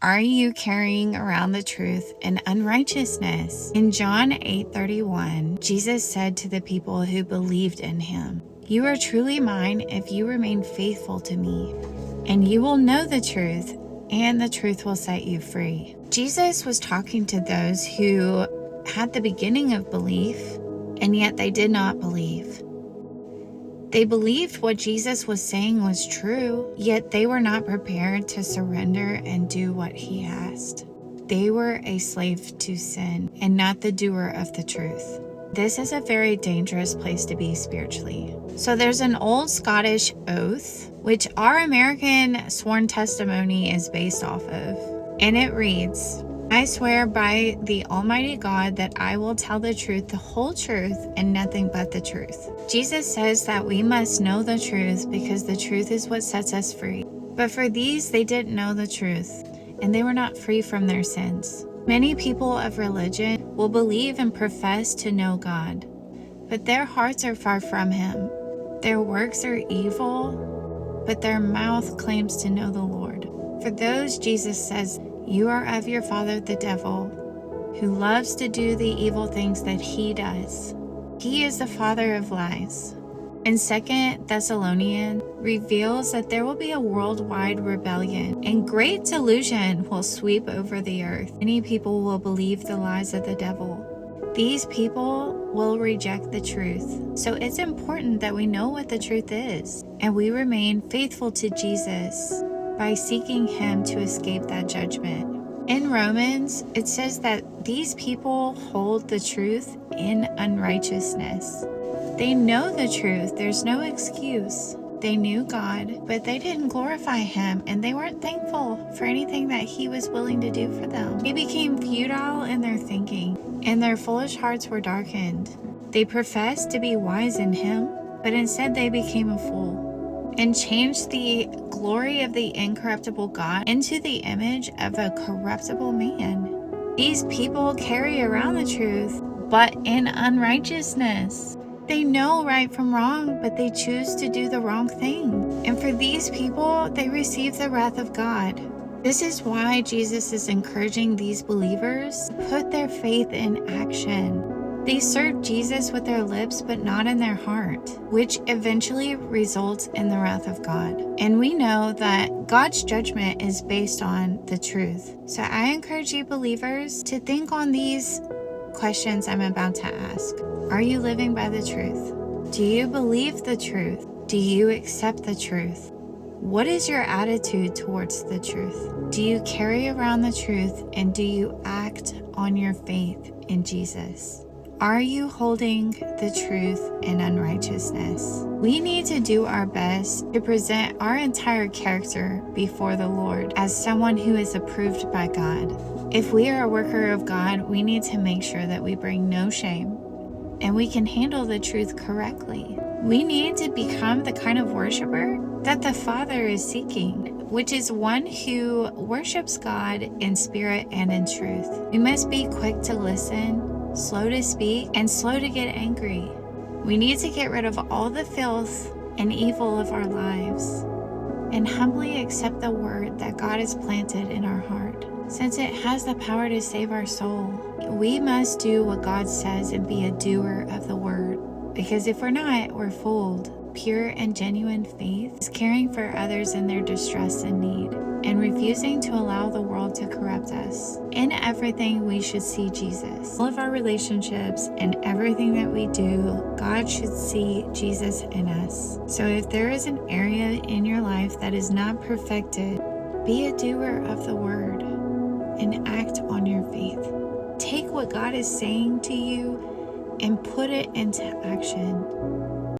Are you carrying around the truth in unrighteousness? In John 8:31, Jesus said to the people who believed in him, "You are truly mine if you remain faithful to me, and you will know the truth, and the truth will set you free." Jesus was talking to those who had the beginning of belief, and yet they did not believe. They believed what Jesus was saying was true, yet they were not prepared to surrender and do what he asked. They were a slave to sin and not the doer of the truth. This is a very dangerous place to be spiritually. So there's an old Scottish oath, which our American sworn testimony is based off of. And it reads, "I swear by the Almighty God that I will tell the truth, the whole truth, and nothing but the truth." Jesus says that we must know the truth because the truth is what sets us free. But for these, they didn't know the truth, and they were not free from their sins. Many people of religion will believe and profess to know God, but their hearts are far from him. Their works are evil, but their mouth claims to know the Lord. For those, Jesus says, "You are of your father the devil, who loves to do the evil things that he does. He is the father of lies." And 2 Thessalonians reveals that there will be a worldwide rebellion and great delusion will sweep over the earth. Many people will believe the lies of the devil. These people will reject the truth. So it's important that we know what the truth is and we remain faithful to Jesus by seeking him to escape that judgment. In Romans, it says that these people hold the truth in unrighteousness. They know the truth. There's no excuse. They knew God, but they didn't glorify him, and they weren't thankful for anything that he was willing to do for them. They became futile in their thinking, and their foolish hearts were darkened. They professed to be wise in him, but instead they became a fool and changed the glory of the incorruptible God into the image of a corruptible man. These people carry around the truth, but in unrighteousness. They know right from wrong, but they choose to do the wrong thing. And for these people, they receive the wrath of God. This is why Jesus is encouraging these believers to put their faith in action. They serve Jesus with their lips, but not in their heart, which eventually results in the wrath of God. And we know that God's judgment is based on the truth. So I encourage you believers to think on these questions I'm about to ask. Are you living by the truth? Do you believe the truth? Do you accept the truth? What is your attitude towards the truth? Do you carry around the truth and do you act on your faith in Jesus? Are you holding the truth in unrighteousness? We need to do our best to present our entire character before the Lord as someone who is approved by God. If we are a worker of God, we need to make sure that we bring no shame and we can handle the truth correctly. We need to become the kind of worshiper that the Father is seeking, which is one who worships God in spirit and in truth. We must be quick to listen, slow to speak, and slow to get angry. We need to get rid of all the filth and evil of our lives and humbly accept the word that God has planted in our heart. Since it has the power to save our soul, we must do what God says and be a doer of the word. Because if we're not, we're fooled. Pure and genuine faith is caring for others in their distress and need, and refusing to allow the world to corrupt us. In everything, we should see Jesus. All of our relationships and everything that we do, God should see Jesus in us. So if there is an area in your life that is not perfected, be a doer of the word and act on your faith. Take what God is saying to you and put it into action.